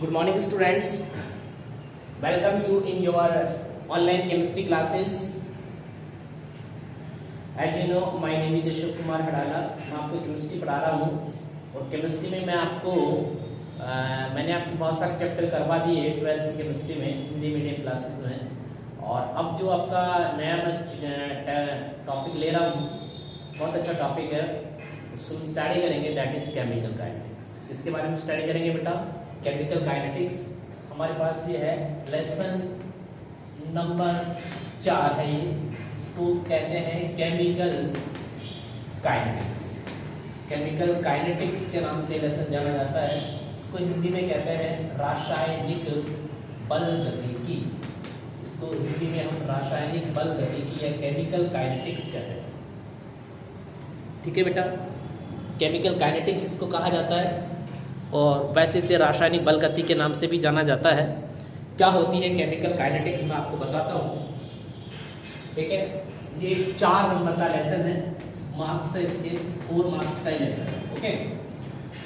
Good morning students, welcome you in your online chemistry classes. As you know, my name is Ashok Kumar हड़ाला. मैं आपको chemistry पढ़ा रहा हूँ और केमिस्ट्री में मैं आपको मैंने आपके बहुत सारे चैप्टर करवा दिए 12th की केमिस्ट्री में हिंदी मीडियम क्लासेस में. और अब जो आपका नया मैं टॉपिक ले रहा हूँ बहुत अच्छा टॉपिक है, उसको हम स्टडी करेंगे, दैट इज केमिकल काइनेटिक्स. किसके बारे में स्टडी करेंगे बेटा? Chemical kinetics. हमारे पास ये है लेसन नंबर 4 है, ये इसको कहते हैं केमिकल काइनेटिक्स. केमिकल काइनेटिक्स के नाम से लेसन जाना जाता है. इसको हिंदी में कहते हैं रासायनिक बलगतिकी. इसको हिंदी में हम रासायनिक बलगतिकी या केमिकल काइनेटिक्स कहते हैं. ठीक है बेटा, केमिकल काइनेटिक्स इसको कहा जाता है और वैसे इसे रासायनिक बलगति के नाम से भी जाना जाता है. क्या होती है केमिकल काइनेटिक्स मैं आपको बताता हूँ. ठीक है, ये 4 नंबर का लेसन है, मार्क्स है इसके 4 मार्क्स का लेसन है. ओके,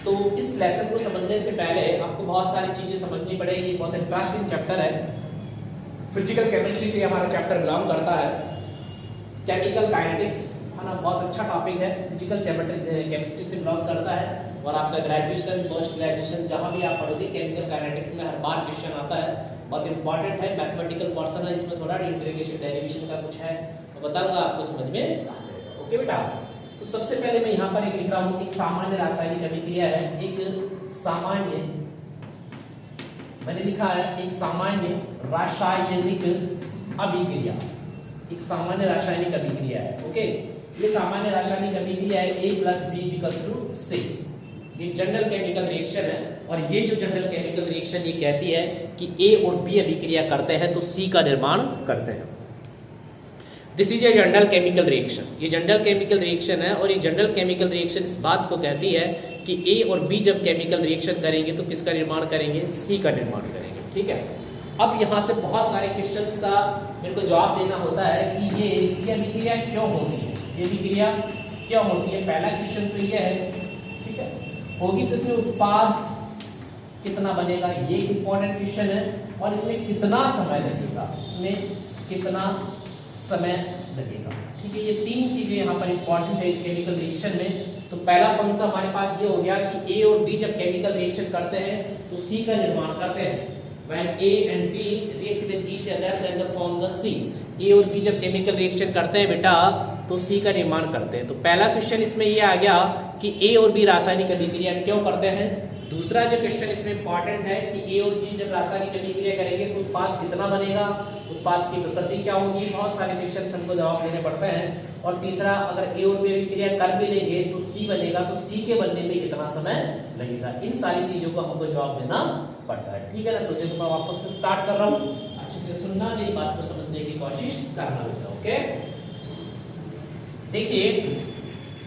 तो इस लेसन को समझने से पहले आपको बहुत सारी चीज़ें समझनी पड़ेगी. बहुत इंटरेस्टिंग चैप्टर है, फिजिकल केमिस्ट्री से हमारा चैप्टर बिलोंग करता है. केमिकल काइनेटिक्स है ना, बहुत अच्छा टॉपिक है, फिजिकल केमिस्ट्री से बिलोंग करता है. और आपका ग्रेजुएशन पोस्ट ग्रेजुएशन जहाँ भी आप पढ़ोगे केमिकल काइनेटिक्स में हर बार क्वेश्चन आता है. बहुत इंपॉर्टेंट है, मैथमेटिकल पोर्शन है, इसमें थोड़ा इंटीग्रेशन डेरिवेशन का कुछ है तो बताऊंगा, आपको समझ में आ जाएगा. ओके बेटा, तो सबसे पहले मैं यहाँ पर एक लिख रहा हूँ, एक सामान्य रासायनिक अभिक्रिया है. एक सामान्य मैंने लिखा है, एक सामान्य रासायनिक अभिक्रिया. एक सामान्य रासायनिक अभिक्रिया है. ओके, ये सामान्य रासायनिक अभिक्रिया है A + B = C. ये जनरल केमिकल रिएक्शन है और ये जो जनरल केमिकल रिएक्शन ये कहती है कि A और B अभिक्रिया करते हैं तो C का निर्माण करते हैं. This is a general chemical reaction. ये जनरल केमिकल रिएक्शन है और ये जनरल केमिकल रिएक्शन इस बात को कहती है कि A और B जब केमिकल रिएक्शन करेंगे तो किसका निर्माण करेंगे? C का निर्माण करेंगे. ठीक है, अब यहाँ से बहुत सारे क्वेश्चंस का मेरे को जवाब देना होता है कि ये अभिक्रिया क्यों होती है, ये अभिक्रिया क्यों होती है. पहला क्वेश्चन तो ये है, ठीक है, होगी तो इसमें उत्पाद कितना बनेगा, ये इंपॉर्टेंट क्वेश्चन है. और इसमें कितना समय लगेगा, इसमें कितना समय लगेगा. ठीक है, ये 3 चीजें यहाँ पर इंपॉर्टेंट है इस केमिकल रिएक्शन में. तो पहला पॉइंट तो हमारे पास ये हो गया कि A और B जब केमिकल रिएक्शन करते हैं तो C का निर्माण करते हैं. When A and B react with each other, then they form the C. A और B जब केमिकल रिएक्शन करते हैं बेटा तो C का निर्माण करते हैं. तो पहला क्वेश्चन इसमें ये आ गया कि A और B रासायनिक अभिक्रिया क्यों करते हैं. दूसरा जो क्वेश्चन इसमें इंपॉर्टेंट है कि A और G जब रासायनिक अभिक्रिया करेंगे तो उत्पाद कितना बनेगा, उत्पाद की प्रकृति क्या होगी. बहुत सारे क्वेश्चन हमको जवाब देने पड़ते हैं. और तीसरा, अगर A और B अभिक्रिया कर भी लेंगे तो C बनेगा, तो C के बनने में कितना समय लगेगा. इन सारी चीजों को हमको जवाब देना पड़ता है. ठीक है ना, तो देखो मैं वापस से स्टार्ट कर रहा हूँ, अच्छे से सुनना, मेरी बात को समझने की कोशिश करना होगा. ओके, देखिए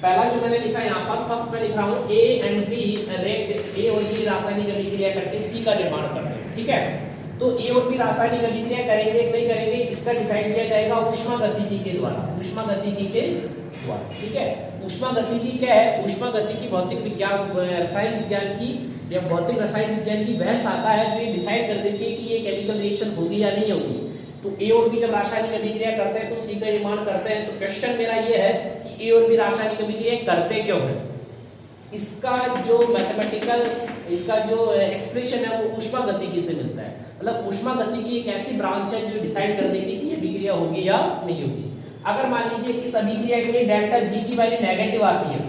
पहला जो मैंने लिखा यहाँ पर, फर्स्ट में लिख रहा हूँ A and B react, A और B रासायनिक अभिक्रिया करके C का निर्माण करते हैं. ठीक है, तो A और B रासायनिक अभिक्रिया करेंगे कि नहीं करेंगे इसका डिसाइड किया जाएगा ऊष्मागतिकी के द्वारा. ऊष्मागतिकी के द्वारा. ठीक है, ऊष्मागतिकी क्या है? ऊष्मागतिकी भौतिक विज्ञान रसायन विज्ञान की या भौतिक रसायन विज्ञान की वह शाखा है जो ये डिसाइड कर देती है कि ये केमिकल रिएक्शन होगी या नहीं होगी. तो A और B जब रासायनिक अभिक्रिया करते हैं तो C का निर्माण करते हैं. तो क्वेश्चन मेरा ये है कि A और B रासायनिक अभिक्रिया करते क्यों हैं. इसका जो मैथमेटिकल, इसका जो एक्सप्रेशन है वो ऊष्मागतिकी से मिलता है. मतलब ऊष्मागतिकी एक ऐसी ब्रांच है जो डिसाइड कर देती है कि ये अभिक्रिया होगी या नहीं होगी. अगर मान लीजिए इस अभिक्रिया के लिए डेल्टा G की वैल्यू नेगेटिव आती है,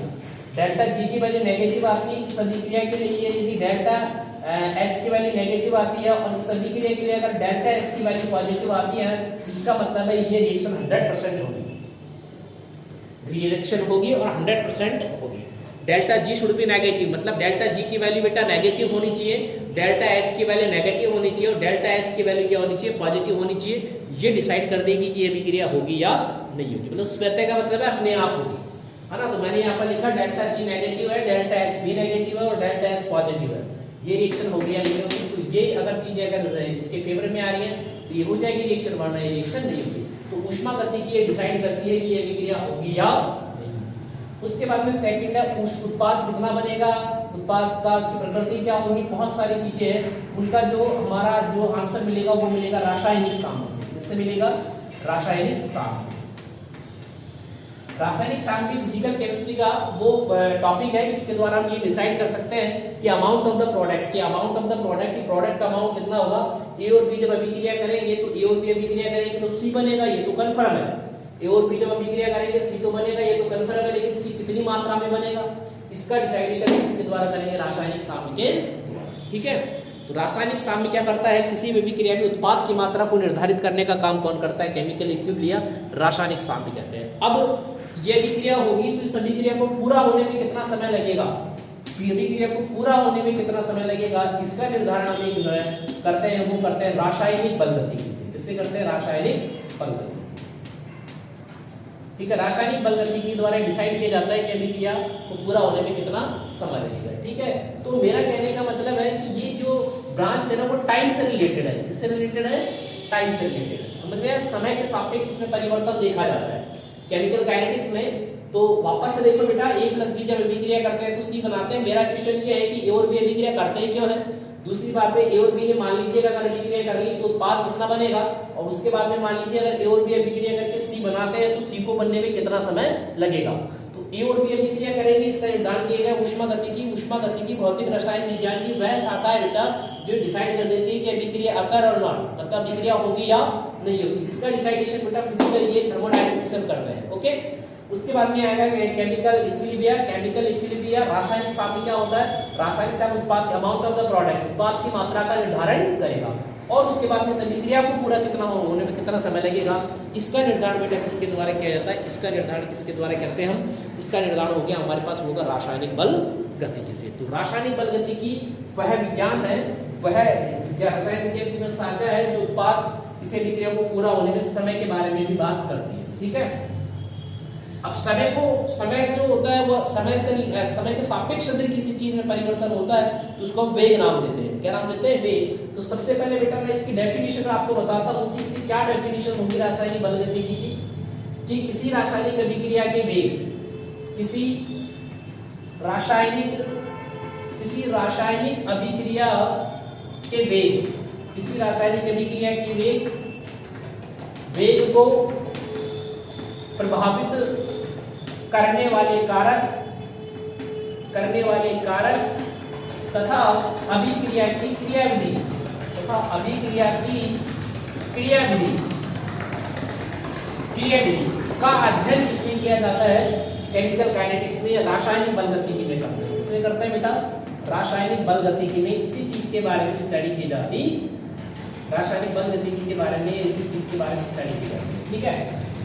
डेल्टा G की वैल्यू नेगेटिव आती है, इस अभिक्रिया के लिए यदि डेल्टा H की वैल्यू नेगेटिव आती है और इस अभिक्रिया के लिए अगर डेल्टा S की वैल्यू पॉजिटिव आती है, इसका मतलब है ये रिएक्शन 100% होगी, रिएक्शन होगी और 100% होगी. Delta G should be negative, मतलब डेल्टा G की वैल्यू बेटा नेगेटिव होनी चाहिए, डेल्टा H की वैल्यू नेगेटिव होनी चाहिए और डेल्टा S की वैल्यू क्या होनी चाहिए? पॉजिटिव होनी चाहिए. ये डिसाइड कर देगी कि ये अभिक्रिया होगी या नहीं होगी. मतलब स्वतः का मतलब है अपने आप होगी, है ना. तो मैंने यहाँ पर लिखा डेल्टा G नेगेटिव है, डेल्टा H भी नेगेटिव है और डेल्टा S पॉजिटिव है. ये रिएक्शन होगी या नहीं होगी. तो ये अगर चीजें अगर इसके फेवर में आ रही है तो ये हो जाएगी रिएक्शन, वरना ये रिएक्शन नहीं होगी. तो ऊष्मागतिकी ये डिसाइड करती है कि ये अभिक्रिया होगी या नहीं. उसके बाद में सेकंड है उत्पाद कितना बनेगा. उत्पाद का की प्रकृति क्या होगी, बहुत सारी चीजें हैं, उनका जो हमारा जो आंसर मिलेगा वो मिलेगा रासायनिक साम्य से। किससे मिलेगा? रासायनिक साम्य से। रासायनिक साम्य फिजिकल केमिस्ट्री का वो टॉपिक है जिसके द्वारा हम ये डिसाइड कर सकते हैं कि अमाउंट ऑफ द प्रोडक्ट, की प्रोडक्ट का अमाउंट कितना होगा। ए और बी जब अभिक्रिया करेंगे तो ए और बी अभिक्रिया करेंगे तो सी बनेगा, ये तो कंफर्म है। ए और बी जब अभिक्रिया करेंगे सी तो बनेगा, ये तो कंफर्म है, लेकिन सी कितनी मात्रा में बनेगा इसका डिसाइडेशन इसके द्वारा करेंगे, रासायनिक साम्य के द्वारा। ठीक है, तो रासायनिक साम्य क्या करता है, किसी भी अभिक्रिया में उत्पाद की मात्रा को निर्धारित करने का काम कौन करता है, केमिकल इक्विलिब्रियम रासायनिक साम्य कहते हैं। अब ये अभिक्रिया होगी तो इस अभिक्रिया को पूरा होने में कितना समय लगेगा, अभिक्रिया को पूरा होने में कितना समय लगेगा, इसका निर्धारण हम एक जो है करते हैं, वो करते हैं रासायनिक बलगतिकी से। किससे करते हैं? रासायनिक बलगतिकी। ठीक है, रासायनिक बलगतिकी द्वारा डिसाइड किया जाता है कि अभिक्रिया को पूरा होने में कितना समय लगेगा। ठीक है, तो मेरा कहने का मतलब है कि ये जो ब्रांच है ना वो टाइम से रिलेटेड है। किससे रिलेटेड है? टाइम से रिलेटेड है। समझ में? समय के सापेक्ष इसमें परिवर्तन देखा जाता है केमिकल काइनेटिक्स में। तो वापस से देखो बेटा, ए प्लस बी जब अभिक्रिया करते हैं तो सी बनाते हैं। मेरा क्वेश्चन ये है कि ए और बी अभिक्रिया करते हैं क्यों है। दूसरी बात है, ए और बी ने मान लीजिए अगर अभिक्रिया कर ली तो उत्पाद कितना बनेगा, और उसके बाद में मान लीजिए अगर ए और बी अभिक्रिया करके सी बनाते हैं तो सी को बनने में कितना समय लगेगा। तो ए और बी अभिक्रिया करेंगे, इसका निर्धारण किया गया ऊष्मागतिकी भौतिक रसायन विज्ञान की वह शाखा है बेटा जो डिसाइड कर देती है कि अभिक्रिया अकर और नॉट, मतलब अभिक्रिया होगी या नहीं होगी। इसका डिसाइडेशन बेटा फिजिकल ये थर्मोडायनामिक्स से करते हैं। ओके, उसके बाद में आएगा केमिकल इक्विलिब्रियम रासायनिक साम्य क्या होता है, रासायनिक साम्य उत्पाद अमाउंट ऑफ द प्रोडक्ट, उत्पाद की मात्रा का निर्धारण करेगा। और उसके बाद में अभिक्रिया को पूरा कितना होने में कितना समय लगेगा, इसका निर्धारण बेटा किसके द्वारा किया जाता है, इसका निर्धारण किसके द्वारा करते हैं हम, इसका निर्धारण हो गया हमारे पास होगा रासायनिक बल गतिकी से। तो रासायनिक बल गतिकी वह विज्ञान है, वह रासायनिक विज्ञान की शाखा है जो उत्पाद किसी अभिक्रिया को पूरा होने में समय के बारे में भी बात करती है। ठीक है, अब समय जो होता है वो समय के सापेक्ष यदि किसी चीज में परिवर्तन होता है तो उसको हम वेग नाम देते हैं। क्या नाम देते हैं? वेग। तो सबसे पहले बेटा मैं इसकी डेफिनेशन आपको बताता हूँ कि इसकी क्या डेफिनेशन होगी रासायनिक बल गतिकी की, कि किसी रासायनिक अभिक्रिया के वेग, किसी रासायनिक अभिक्रिया के वेग, किसी रासायनिक अभिक्रिया के वेग को प्रभावित करने वाले कारक तथा अभिक्रिया की क्रियाविधि का अध्ययन इसमें किया जाता है केमिकल काइनेटिक्स में या रासायनिक बल गतिकी में करते हैं। इसमें करते हैं बेटा रासायनिक बल गतिकी में इसी चीज के बारे में स्टडी की जाती, रासायनिक बल गतिकी के बारे में इसी चीज के बारे में स्टडी की जाती है। ठीक है,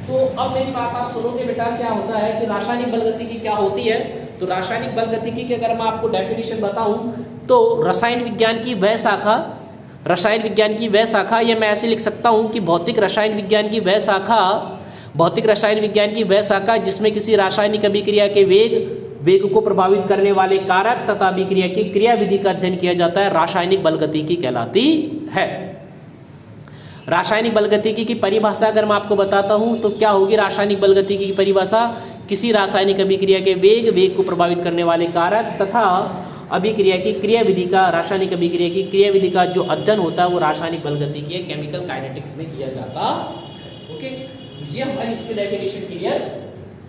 तो अब मेरी बात आप सुनोगे बेटा, क्या होता है कि रासायनिक बल गतिकी क्या होती है। तो रासायनिक बल गतिकी की अगर मैं आपको डेफिनेशन बताऊं तो रसायन विज्ञान की वह शाखा, या मैं ऐसे लिख सकता हूं कि भौतिक रसायन विज्ञान की वह शाखा जिसमें किसी रासायनिक अभिक्रिया के वेग को प्रभावित करने वाले कारक तथा अभिक्रिया की क्रियाविधि का अध्ययन किया जाता है, रासायनिक बल गतिकी कहलाती है। रासायनिक बल गतिकी की परिभाषा अगर मैं आपको बताता हूं तो क्या होगी रासायनिक बल गतिकी की परिभाषा, किसी रासायनिक अभिक्रिया के वेग को प्रभावित करने वाले कारक तथा अभिक्रिया की क्रियाविधि का, रासायनिक अभिक्रिया की क्रियाविधि का जो अध्ययन होता है वो रासायनिक बल गतिकी है, केमिकल काइनेटिक्स में किया जाता। ओके, ये हमारी इसकी डेफिनेशन क्लियर।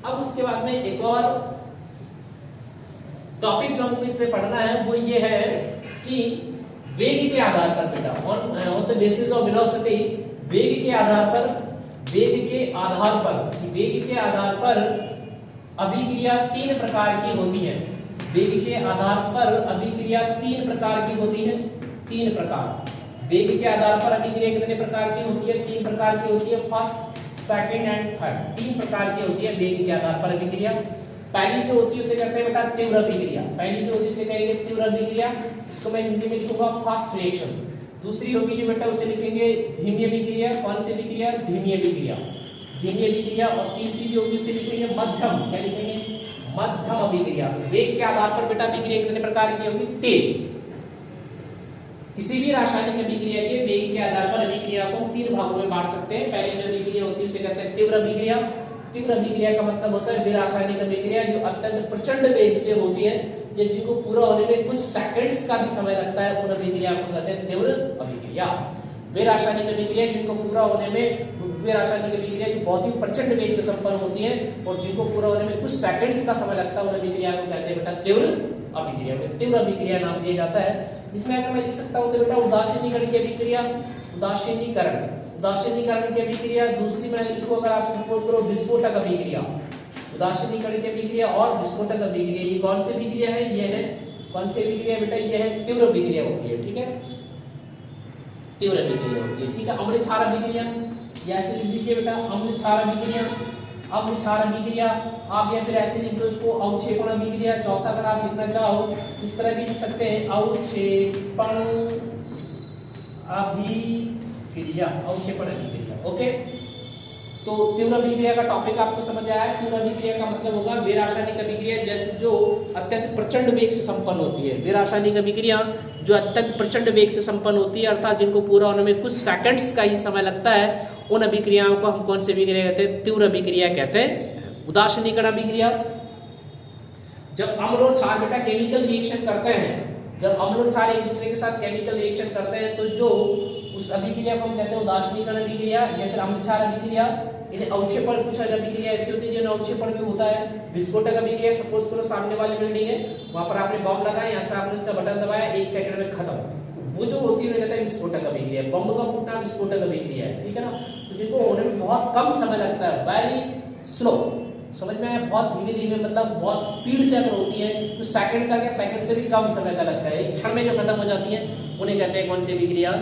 अब उसके बाद में एक और टॉपिक जो हमको इसमें पढ़ना है वो ये है कि वेग के आधार पर बेटा on the basis of velocity, वेग के आधार पर अभिक्रिया तीन प्रकार की होती है। वेग के आधार पर अभिक्रिया तीन प्रकार की होती है। तीन प्रकार, वेग के आधार पर अभिक्रिया कितने प्रकार की होती है? तीन प्रकार की होती है, फर्स्ट, सेकंड एंड थर्ड। तीन प्रकार की होती है वेग के आधार पर अभिक्रिया। पहली जो होती है उसे कहते हैं बेटा तीव्र अभिक्रिया। पहली जो होती है उसे कहेंगे तीव्र अभिक्रिया, इसको मैं हिंदी में लिखूंगा फास्ट रिएक्शन। दूसरी होगी जो बेटा उसे लिखेंगे धीमी अभिक्रिया। कौन सी अभिक्रिया? धीमी अभिक्रिया। और तीसरी जो होगी उसे लिखेंगे मध्यम, क्या लिखेंगे? मध्यम अभिक्रिया। वेग के आधार पर बेटा अभिक्रिया कितने प्रकार की होगी? तीन। किसी भी रासायनिक अभिक्रिया के वेग के आधार पर अभिक्रिया को तीन भागों में बांट सकते हैं। पहली जो अभिक्रिया होती है उसे कहते हैं तीव्र अभिक्रिया। तीव्र अभिक्रिया का मतलब होता है वे रासायनिक अभिक्रिया जो अत्यंत प्रचंड वेग से होती है, ये जिनको पूरा होने में कुछ सेकंड्स का भी समय लगता है, उन अभिक्रिया को कहते हैं तीव्र अभिक्रिया। वे रासायनिक अभिक्रिया जिनको पूरा होने में, वे रासायनिक अभिक्रिया जो बहुत ही प्रचंड वेग से संपन्न होती है और जिनको पूरा होने में कुछ सेकंड्स का समय लगता है, उन अभिक्रिया को कहते हैं बेटा तीव्र अभिक्रिया। तीव्र अभिक्रिया नाम दिया जाता है। इसमें अगर मैं लिख सकता हूं तो बेटा उदासीनीकरण की अभिक्रिया, उदासीनीकरण की अभिक्रिया। दूसरी मैं लिखूं अगर आप सपोज करो विस्फोटक अभिक्रिया, उदासीनीकरण की अभिक्रिया और विस्फोटक अभिक्रिया। ये कौन सी अभिक्रिया है? ये है कौन सी अभिक्रिया बेटा? ये है तीव्र अभिक्रिया होती है, ठीक है, तीव्र अभिक्रिया होती है, ठीक है। अम्ल क्षार अभिक्रिया, ऐसे लिख दीजिए बेटा अम्ल क्षार अभिक्रिया, अम्ल क्षार अभिक्रिया। आप या फिर ऐसे लिख दो इसको अवक्षेपण अभिक्रिया। चौथा अगर आप लिखना चाहो इस तरह भी लिख सकते हैं अवक्षेपण अभिक्रिया, अवक्षेपण अभिक्रिया, ओके। तो तीव्र अभिक्रिया का टॉपिक आपको समझ आया। तीव्र अभिक्रिया का मतलब होगा वे रासायनिक अभिक्रिया जैसे जो अत्यंत प्रचंड वेग से संपन्न होती है। वे रासायनिक अभिक्रिया जो अत्यंत प्रचंड वेग से संपन्न होती है, अर्थात जिनको पूरा होने में कुछ सेकंड्स का ही समय लगता है, उन अभिक्रियाओं को हम कौन सी अभिक्रिया कहते हैं? तीव्र अभिक्रिया कहते हैं। उदासीनीकरण अभिक्रिया, जब अम्ल और क्षार बेटा केमिकल रिएक्शन करते हैं, जब अम्ल और क्षार एक दूसरे के साथ केमिकल रिएक्शन करते हैं तो जो उस अभिक्रिया को हम कहते हैं उदासीनीकरण अभिक्रिया या फिर अम्ल क्षार अभिक्रिया। इन्हें अवक्षेपण, कुछ अभिक्रिया ऐसी होती है जिन्हें अवक्षेपण भी होता है। विस्फोटक अभिक्रिया, सपोज करो सामने वाली बिल्डिंग है, वहां पर आपने बम लगाया, यहाँ से आपने उसका बटन दबाया, 1 सेकंड में खत्म, वो जो होती है उन्हें कहते हैं विस्फोटक अभिक्रिया। बम का फूटना विस्फोटक अभिक्रिया है, ठीक है ना। तो जिनको होने में बहुत कम समय लगता है, वेरी स्लो, समझ में आया, बहुत धीमे धीमे, मतलब बहुत स्पीड से अगर होती है तो सेकंड का क्या, सेकंड से भी कम समय का लगता है, एक क्षण में जो खत्म हो जाती है, उन्हें कहते हैं कौन सी अभिक्रिया?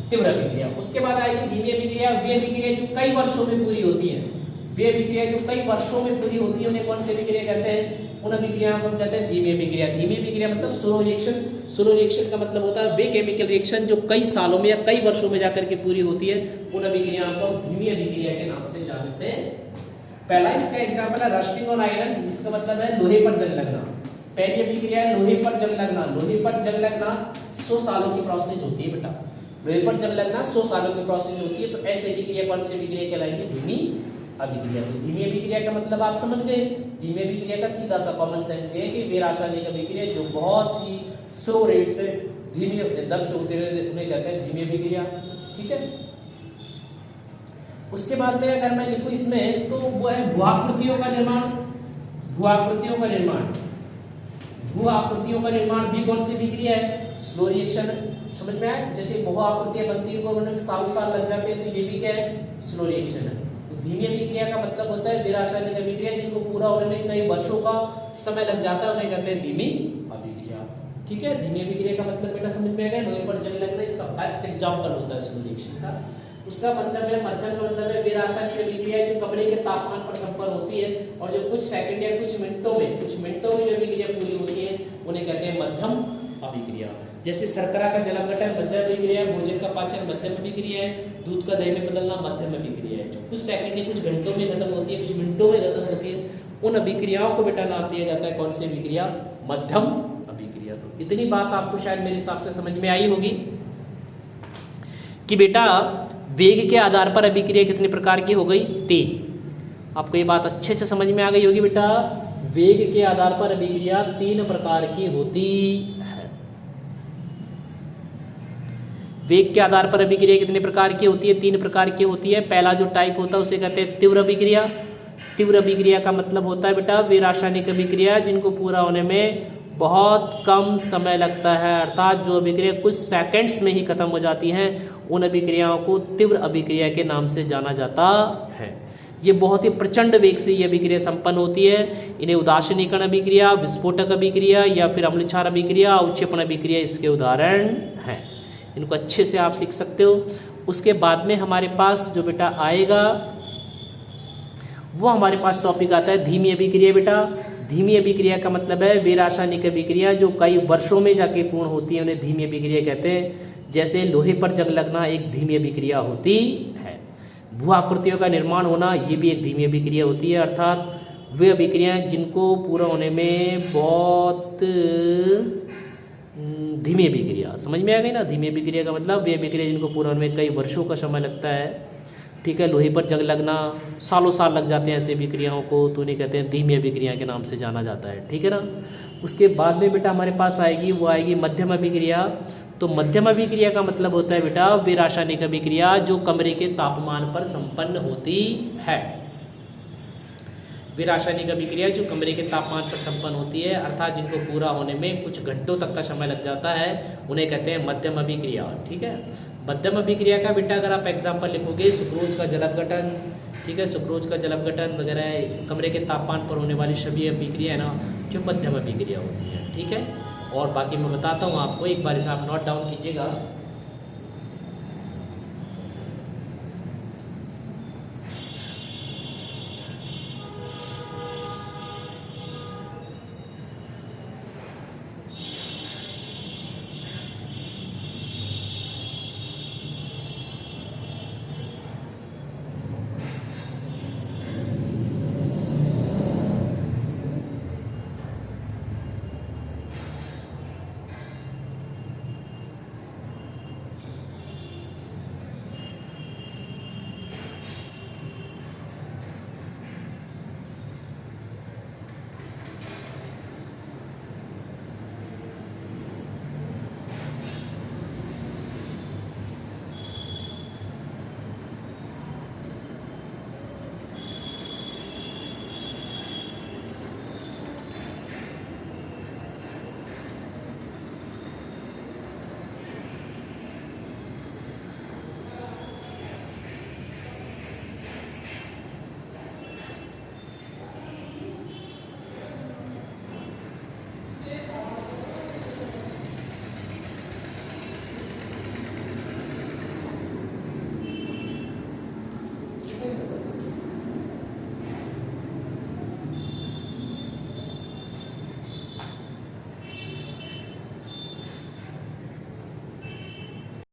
तीव्र अभिक्रिया। उसके बाद आएगी धीमी अभिक्रिया। वे अभिक्रिया जो कई वर्षों में पूरी होती है, वे अभिक्रिया जो कई वर्षों में पूरी होती है, उन्हें कौन सी अभिक्रिया कहते हैं? उन अभिक्रियाओं को हम कहते हैं धीमी अभिक्रिया। धीमी अभिक्रिया मतलब स्लो रिएक्शन। स्लो रिएक्शन का मतलब होता है वे केमिकल रिएक्शन जो कई सालों में या कई वर्षों में जाकर के पूरी होती है, उन अभिक्रियाओं को धीमी अभिक्रिया के नाम से जानते हैं। पहला इसका एग्जाम्पल है रस्टिंग ऑन आयरन, जिसका मतलब है लोहे पर जंग लगना। पहली अभिक्रिया है लोहे पर जंग लगना। लोहे पर जंग लगना 100 सालों की प्रोसेस होती है बेटा, लोहे पर जंग लगना 100 सालों की प्रोसेस होती है। तो ऐसी अभिक्रिया कौन सी अभिक्रिया कहलाएगी? धीमी अभिक्रिया। तो धीमी अभिक्रिया का मतलब आप समझ गए। धीमी अभिक्रिया का सीधा सा कॉमन सेंस है कि वे रासायनिक अभिक्रिया जो बहुत ही स्लो रेट से, धीमी दर से होती है, उन्हें कहते हैं धीमी अभिक्रिया, ठीक है। उसके बाद में अगर मैं लिखूं इसमें तो वो है भू-आकृतियों का निर्माण। भू-आकृतियों का निर्माण, भू-आकृतियों का निर्माण भी कौन सी अभिक्रिया है? Slow reaction. समझ में आया? जैसे भू-आकृतियां बनती है को बनने में साल लग जाते हैं, तो ये भी क्या है? स्लो रिएक्शन है। तो धीमी अभिक्रिया का मतलब होता है वे रासायनिक अभिक्रिया जिनको पूरा होने में कई वर्षों का समय लग जाता है, उन्हें कहते हैं धीमी अभिक्रिया, ठीक है। धीमी अभिक्रिया का मतलब बेटा समझ में आ गया, लोहे पर जंग लगना इसका बेस्ट एग्जांपल होता है स्लो रिएक्शन का। उसका मतलब है, मध्यम का मतलब है वे रासायनिक अभिक्रिया जो कमरे के तापमान पर संपन्न होती है और जो कुछ सेकंड या कुछ मिनटों में जो अभिक्रिया पूरी होती है, उन्हें कहते हैं मध्यम अभिक्रिया। जैसे शर्करा का जलावटन मध्यम अभिक्रिया है, भोजन का पाचन मध्यम अभिक्रिया है, दूध का दही में बदलना मध्यम अभिक्रिया है। जो कुछ सेकंड या कुछ घंटों में खत्म होती है, कुछ मिनटों में खत्म होती है, उन अभिक्रियाओं को बेटा नाम दिया जाता है कौन सी अभिक्रिया? मध्यम अभिक्रिया। तो इतनी बात आपको शायद मेरे हिसाब से समझ में आई होगी कि बेटा वेग के आधार पर अभिक्रिया कितने प्रकार की हो गई? 3। आपको ये बात अच्छे से समझ में आ गई होगी बेटा। वेग के आधार पर अभिक्रिया 3 प्रकार की होती है। वेग के आधार पर अभिक्रिया कितने प्रकार की होती है? 3 प्रकार की होती है। पहला जो टाइप होता है उसे कहते हैं तीव्र अभिक्रिया। तीव्र अभिक्रिया का मतलब होता है बेटा वे रासायनिक अभिक्रिया जिनको पूरा होने में बहुत कम समय लगता है, अर्थात जो अभिक्रिया कुछ सेकंड्स में ही खत्म हो जाती हैं, उन अभिक्रियाओं को तीव्र अभिक्रिया के नाम से जाना जाता है। ये बहुत ही प्रचंड वेग से ये अभिक्रिया संपन्न होती है। इन्हें उदासीनीकरण अभिक्रिया, विस्फोटक अभिक्रिया या फिर अम्ल क्षार अभिक्रिया, अवक्षेपण अभिक्रिया इसके उदाहरण हैं। इनको अच्छे से आप सीख सकते हो। उसके बाद में हमारे पास जो बेटा आएगा वो हमारे पास टॉपिक आता है धीमी अभिक्रिया। बेटा धीमी अभिक्रिया का मतलब है वे रासायनिक अभिक्रिया जो कई वर्षों में जाके पूर्ण होती है, उन्हें धीमी अभिक्रिया कहते हैं। जैसे लोहे पर जंग लगना एक धीमी अभिक्रिया होती है। भू आकृतियों का निर्माण होना ये भी एक धीमी अभिक्रिया होती है, अर्थात वे अभिक्रियाएं जिनको पूरा होने में बहुत धीमी अभिक्रिया, समझ में आ गई ना। धीमी अभिक्रिया का मतलब वे अभिक्रिया जिनको पूरा होने में कई वर्षों का समय लगता है, ठीक है। लोहे पर जंग लगना, सालों साल लग जाते हैं ऐसे अभिक्रियाओं को, तो उन्हें कहते हैं धीमी अभिक्रिया के नाम से जाना जाता है, ठीक है ना। उसके बाद में बेटा हमारे पास आएगी, वो आएगी मध्यम अभिक्रिया। तो मध्यम अभिक्रिया का मतलब होता है बेटा वे रासायनिक अभिक्रिया जो कमरे के तापमान पर संपन्न होती है। वे रासायनिक अभिक्रिया जो कमरे के तापमान पर संपन्न होती है, अर्थात जिनको पूरा होने में कुछ घंटों तक का समय लग जाता है, उन्हें कहते हैं मध्यम अभिक्रिया, ठीक है। मध्यम अभिक्रिया का बेटा अगर आप एग्जाम्पल लिखोगे, सुक्रोज का जलावघटन, ठीक है, सुक्रोज का जलावघटन वगैरह कमरे के तापमान पर होने वाली सभी अभिक्रिया है ना, जो मध्यम अभिक्रिया होती है, ठीक है। और बाकी मैं बताता हूँ आपको, एक बार इसे आप नोट डाउन कीजिएगा।